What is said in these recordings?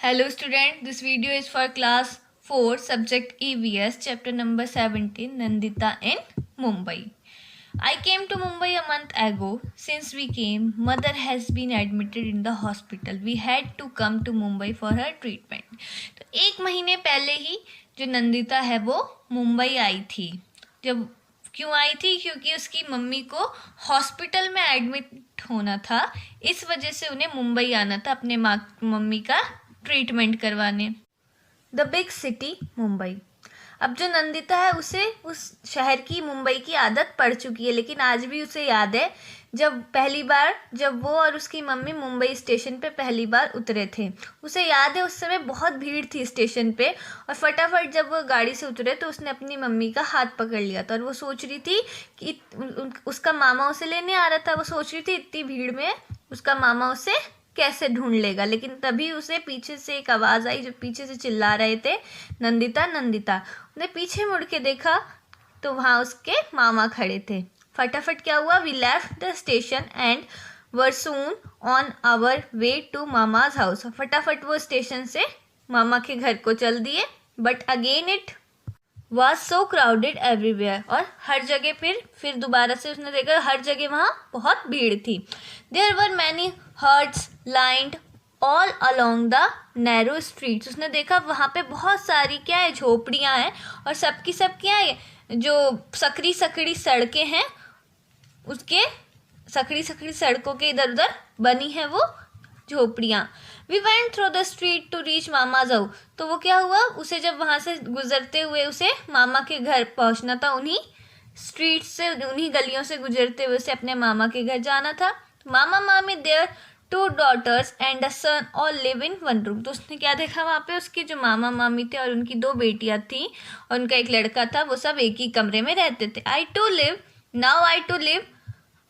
Hello student, this video is for class 4 subject EVS chapter number 17 Nandita in Mumbai. I came to Mumbai a month ago. Since we came, mother has been admitted in the hospital. We had to come to Mumbai for her treatment. तो एक महीने पहले ही जो नंदिता है वो मुंबई आई थी. जब क्यों आई थी? क्योंकि उसकी मम्मी को हॉस्पिटल में एडमिट होना था, इस वजह से उन्हें मुंबई आना था अपने मम्मी का ट्रीटमेंट करवाने. The big city Mumbai. अब जो नंदिता है उसे उस शहर की मुंबई की आदत पड़ चुकी है, लेकिन आज भी उसे याद है जब पहली बार जब वो और उसकी मम्मी मुंबई स्टेशन पे पहली बार उतरे थे. उसे याद है उस समय बहुत भीड़ थी स्टेशन पे, और फटाफट जब वो गाड़ी से उतरे तो उसने अपनी मम्मी का हाथ पकड़ लिया था और वो सोच रही थी कि उसका मामा उसे लेने आ रहा था. वो सोच रही थी इतनी भीड़ में उसका मामा उसे कैसे ढूंढ लेगा, लेकिन तभी उसे पीछे से एक आवाज़ आई जो पीछे से चिल्ला रहे थे, नंदिता नंदिता. उसने पीछे मुड़ के देखा तो वहाँ उसके मामा खड़े थे. फटाफट क्या हुआ, we left the station and were soon on our way to mama's house. फटाफट वो स्टेशन से मामा के घर को चल दिए. But again it was so crowded everywhere. और हर जगह फिर दोबारा से उसने देखा हर जगह वहाँ बहुत भीड़ थी. There were many huts lined all along the narrow streets. उसने देखा वहाँ पे बहुत सारी क्या है झोपड़ियाँ हैं, और सबकी सब क्या है जो सकड़ी सकड़ी सड़कें हैं, उसके सकड़ी सकड़ी सड़कों के इधर उधर बनी है वो झोपड़ियाँ. We went through the street to reach mama जाऊ. तो वो क्या हुआ, उसे जब वहाँ से गुजरते हुए उसे मामा के घर पहुँचना था, उन्हीं स्ट्रीट से उन्हीं गलियों से गुजरते हुए उसे अपने मामा के घर जाना था. Mama mami their two daughters and a son all live in one room. तो उसने क्या देखा वहाँ पे, उसके जो मामा मामी थे और उनकी दो बेटियाँ थी और उनका एक लड़का था, वो सब एक ही कमरे में रहते थे. I too live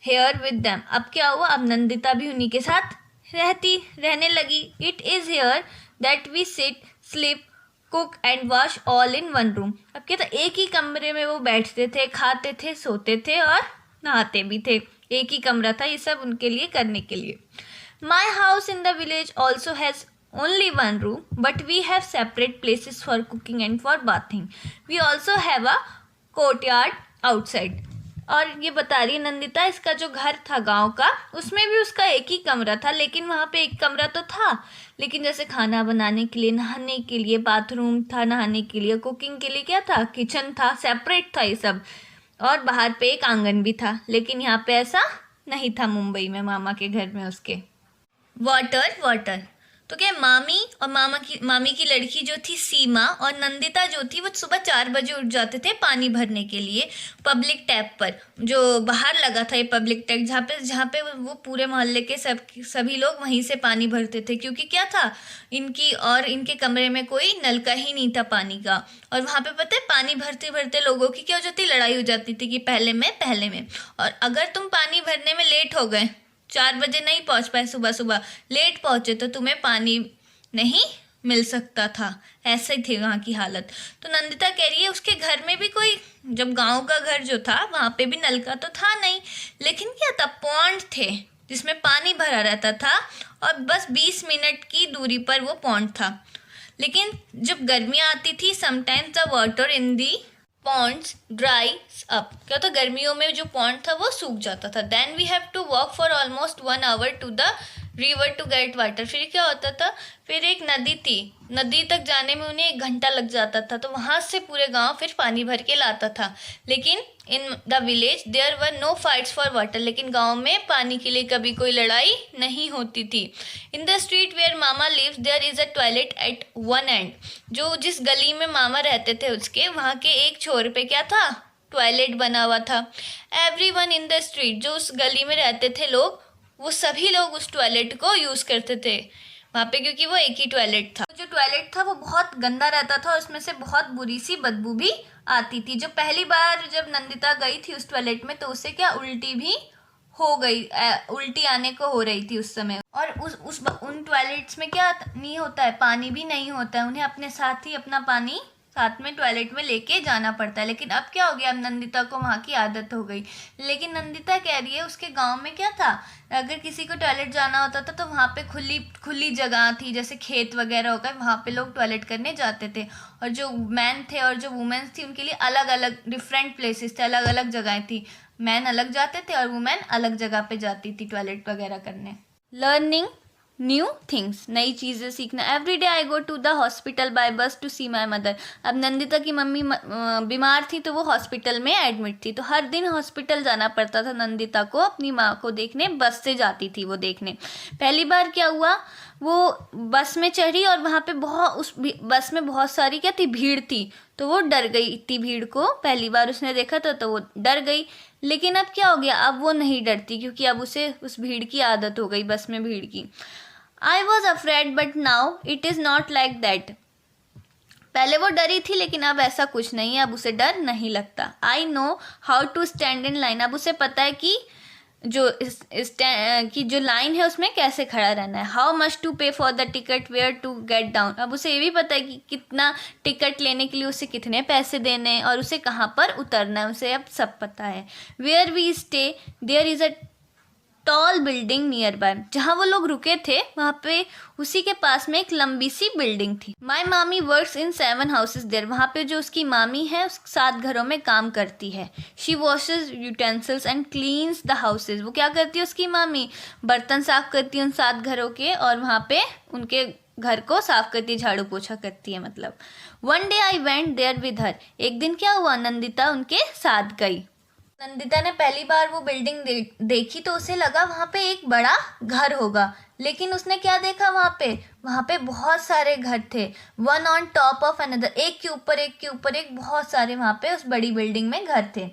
here with them. अब क्या हुआ, अब नंदिता भी उन्हीं के साथ रहने लगी. It is here that we sit sleep cook and wash all in one room. अब क्या था, एक ही कमरे में वो बैठते थे, खाते थे, सोते थे और नहाते भी थे. एक ही कमरा था ये सब उनके लिए करने के लिए. My house in the village also has only one room, but we have separate places for cooking and for bathing. We also have a courtyard outside. और ये बता रही है नंदिता, इसका जो घर था गांव का, उसमें भी उसका एक ही कमरा था, लेकिन वहाँ पे एक कमरा तो था, लेकिन जैसे खाना बनाने के लिए, नहाने के लिए बाथरूम था, नहाने के लिए, कुकिंग के लिए क्या था, किचन था, सेपरेट था ये सब, और बाहर पे एक आंगन भी था. लेकिन यहाँ पे ऐसा नहीं था मुंबई में मामा के घर में उसके. वाटर. तो क्या मामी और मामी की लड़की जो थी सीमा और नंदिता जो थी वो सुबह 4 बजे उठ जाते थे पानी भरने के लिए पब्लिक टैप पर, जो बाहर लगा था ये पब्लिक टैप, जहाँ पे वो पूरे मोहल्ले के सभी लोग वहीं से पानी भरते थे. क्योंकि क्या था, इनके कमरे में कोई नलका ही नहीं था पानी का. और वहाँ पे पता है पानी भरते भरते लोगों की क्या हो जाती, लड़ाई हो जाती थी कि पहले में. और अगर तुम पानी भरने में लेट हो गए, 4 बजे नहीं पहुंच पाए, सुबह लेट पहुंचे, तो तुम्हें पानी नहीं मिल सकता था. ऐसे थी वहाँ की हालत. तो नंदिता कह रही है उसके घर में भी कोई, जब गांव का घर जो था वहाँ पे भी नलका तो था नहीं, लेकिन क्या था, पॉन्ड थे जिसमें पानी भरा रहता था, और बस 20 मिनट की दूरी पर वो पॉन्ड था. लेकिन जब गर्मियाँ आती थी, sometimes the water in the ponds dries up. क्या होता, गर्मियों में जो पॉन्ड था वो सूख जाता था. Then we have to walk for almost 1 hour to the river to get water. फिर क्या होता था, फिर एक नदी थी, नदी तक जाने में उन्हें 1 घंटा लग जाता था. तो वहाँ से पूरे गांव फिर पानी भर के लाता था. लेकिन in the village there were no fights for water. लेकिन गांव में पानी के लिए कभी कोई लड़ाई नहीं होती थी. In the street where mama lives there is a toilet at one end. जो जिस गली में मामा रहते थे उसके वहाँ के एक छोर पे क्या था, टॉयलेट बना हुआ था. एवरीवन इन द स्ट्रीट, जो उस गली में रहते थे लोग, वो सभी लोग उस टॉयलेट को यूज़ करते थे वहाँ पे, क्योंकि वो एक ही टॉयलेट था. जो टॉयलेट था वो बहुत गंदा रहता था और उसमें से बहुत बुरी सी बदबू भी आती थी. जो पहली बार जब नंदिता गई थी उस टॉयलेट में, तो उसे क्या उल्टी भी हो गई, उल्टी आने को हो रही थी उस समय. और उन टॉयलेट्स में क्या नहीं होता है, पानी भी नहीं होता है, उन्हें अपने साथ ही अपना पानी साथ में टॉयलेट में लेके जाना पड़ता है। लेकिन अब क्या हो गया, अब नंदिता को वहाँ की आदत हो गई। लेकिन नंदिता कह रही है उसके गांव में क्या था, अगर किसी को टॉयलेट जाना होता था तो वहाँ पे खुली खुली जगह थी, जैसे खेत वगैरह होकर वहाँ पे लोग टॉयलेट करने जाते थे। और जो मैन थे और जो वुमेन्स थी उनके लिए अलग अलग डिफरेंट प्लेसेस थे, अलग अलग जगहें थी। मैन अलग जाते थे और वुमेन अलग जगह पे जाती थी टॉयलेट वगैरह करने। लर्निंग न्यू थिंग्स, नई चीज़ें सीखना। Every day I go to the hospital by bus to see my mother. अब नंदिता की मम्मी बीमार थी तो वो हॉस्पिटल में एडमिट थी, तो हर दिन हॉस्पिटल जाना पड़ता था नंदिता को अपनी माँ को देखने। बस से जाती थी वो देखने। पहली बार क्या हुआ, वो बस में चढ़ी और वहाँ पे बस में बहुत सारी क्या थी, भीड़ थी। तो वो डर गई, इतनी भीड़ को पहली बार उसने देखा था तो वो डर गई। लेकिन अब क्या हो गया, अब वो नहीं डरती क्योंकि अब उसे उस भीड़ की आदत हो गई, बस में भीड़ की। I was afraid but now it is not like that. पहले वो डरी थी लेकिन अब ऐसा कुछ नहीं है, अब उसे डर नहीं लगता। I know how to stand in line, अब उसे पता है कि जो लाइन है उसमें कैसे खड़ा रहना है। How much to pay for the ticket, where to get down, अब उसे ये भी पता है कि कितना टिकट लेने के लिए उसे कितने पैसे देने हैं और उसे कहाँ पर उतरना है, उसे अब सब पता है। Where we stay there is a tall building nearby, जहाँ वो लोग रुके थे वहाँ पे उसी के पास में एक लंबी सी बिल्डिंग थी। माई मामी वर्क्स इन 7 हाउसेज देयर, वहाँ पे जो उसकी मामी है उस 7 घरों में काम करती है। She washes utensils and cleans the houses, वो क्या करती है उसकी मामी, बर्तन साफ करती है उन 7 घरों के और वहाँ पे उनके घर को साफ करती है, झाड़ू पोछा करती है मतलब। One day I went there with her, एक दिन क्या हुआ, नंदिता उनके साथ गई। नंदिता ने पहली बार वो बिल्डिंग देखी तो उसे लगा वहाँ पे एक बड़ा घर होगा। लेकिन उसने क्या देखा, वहाँ पे बहुत सारे घर थे, one on top of another, एक के ऊपर एक के ऊपर एक, बहुत सारे वहाँ पे उस बड़ी बिल्डिंग में घर थे।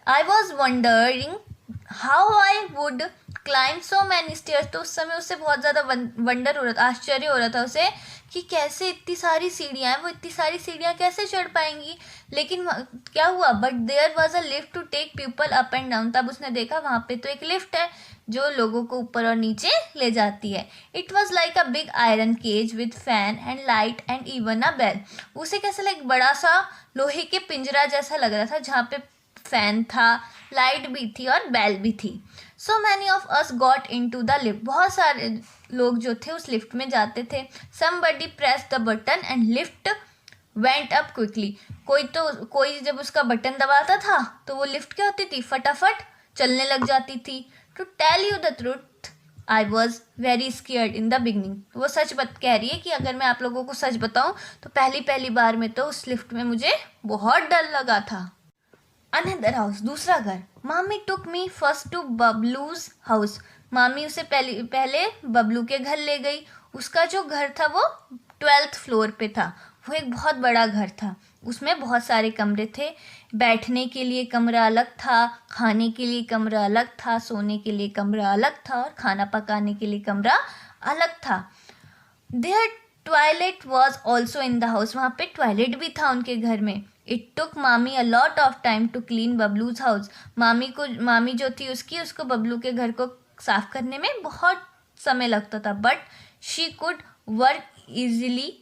I was wondering how I would climb so many stairs, तो उस समय उससे बहुत ज़्यादा वंडर हो रहा था, आश्चर्य हो रहा था उसे कि कैसे इतनी सारी सीढ़ियाँ हैं, वो इतनी सारी सीढ़ियाँ कैसे चढ़ पाएंगी। लेकिन क्या हुआ, but there was a lift to take people up and down, तब उसने देखा वहाँ पे तो एक लिफ्ट है जो लोगों को ऊपर और नीचे ले जाती है। It was like a big iron cage with fan and light and even a bell, उसे कैसे लाइक बड़ा सा लोहे के पिंजरा जैसा लग रहा था जहाँ पे फैन था, लाइट भी थी और बेल भी थी। So many of us got in to the lift, बहुत सारे लोग जो थे उस लिफ्ट में जाते थे। Somebody press the button and lift went up quickly, कोई जब उसका बटन दबाता था तो वो लिफ्ट क्या होती थी, फटाफट चलने लग जाती थी। To tell you the truth I was very scared in the beginning, वो सच कह रही है कि अगर मैं आप लोगों को सच बताऊं तो पहली बार में तो उस लिफ्ट में मुझे बहुत डर लगा था। अनदर हाउस, दूसरा घर। मामी टुक मी फर्स्ट टू बबलूज हाउस, मामी उसे पहले बबलू के घर ले गई। उसका जो घर था वो 12th फ्लोर पे था, वो एक बहुत बड़ा घर था, उसमें बहुत सारे कमरे थे। बैठने के लिए कमरा अलग था, खाने के लिए कमरा अलग था, सोने के लिए कमरा अलग था और खाना पकाने के लिए कमरा अलग था। Their toilet was also in the house, वहाँ पे टॉयलेट भी था उनके घर में। It took mami a lot of time to clean Babloo's house, मामी जो थी उसको बबलू के घर को साफ करने में बहुत समय लगता था। But she could work easily,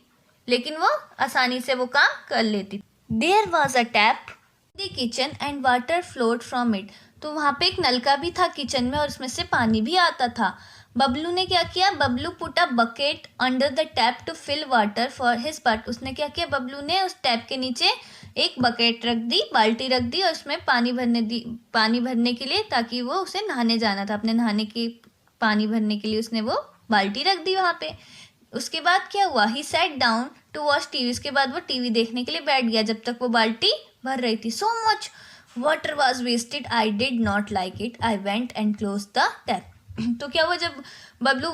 लेकिन वो आसानी से वो काम कर लेती। There was a tap the kitchen and water flowed from it, तो वहाँ पे एक नलका भी था किचन में और उसमें से पानी भी आता था। बबलू ने क्या किया, Bablu put a bucket under the tap to fill water for his bath, उसने क्या किया, बबलू ने उस टैप के नीचे एक बकेट रख दी, बाल्टी रख दी और उसमें पानी भरने के लिए, ताकि वो उसे नहाने जाना था, अपने नहाने के पानी भरने के लिए उसने वो बाल्टी रख दी वहाँ पे। उसके बाद क्या हुआ, he sat down to watch TV, उसके बाद वो टीवी देखने के लिए बैठ गया जब तक वो बाल्टी भर रही थी। So much water was wasted I did not like it, I went and close the tap. तो क्या हुआ, जब बबलू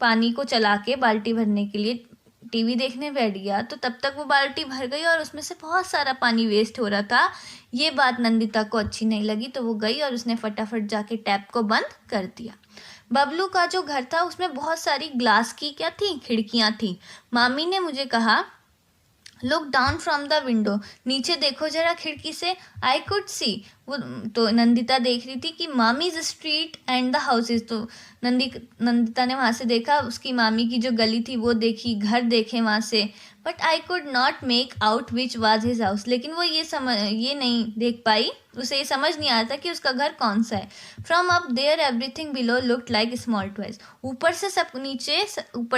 पानी को चला के बाल्टी भरने के लिए टीवी देखने बैठ गया तो तब तक वो बाल्टी भर गई और उसमें से बहुत सारा पानी वेस्ट हो रहा था। ये बात नंदिता को अच्छी नहीं लगी तो वो गई और उसने फटाफट जाके टैप को बंद कर दिया। बबलू का जो घर था उसमें बहुत सारी ग्लास की क्या थी, खिड़कियाँ थी। मामी ने मुझे कहा, look down from the window, नीचे देखो जरा खिड़की से। आई कुड सी, वो तो नंदिता देख रही थी कि mommy's street and the houses, तो नंदिता ने वहाँ से देखा, उसकी मामी की जो गली थी वो देखी, घर देखे वहाँ से, but I could not make out which was his house, लेकिन वो ये नहीं देख पाई, उसे ये समझ नहीं आता कि उसका घर कौन सा है। From up there everything below looked like small toys, ऊपर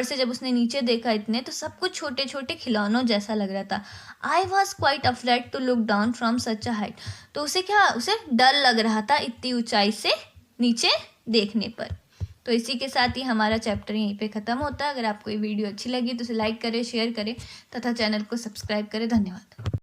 से जब उसने नीचे देखा इतने, तो सब कुछ छोटे छोटे खिलौनों जैसा लग रहा था। I was quite afraid to look down from such a height, तो उसे डर लग रहा था इतनी ऊंचाई से नीचे देखने पर। तो इसी के साथ ही हमारा चैप्टर यहीं पे ख़त्म होता है। अगर आपको ये वीडियो अच्छी लगी तो उसे लाइक करें, शेयर करें तथा चैनल को सब्सक्राइब करें। धन्यवाद।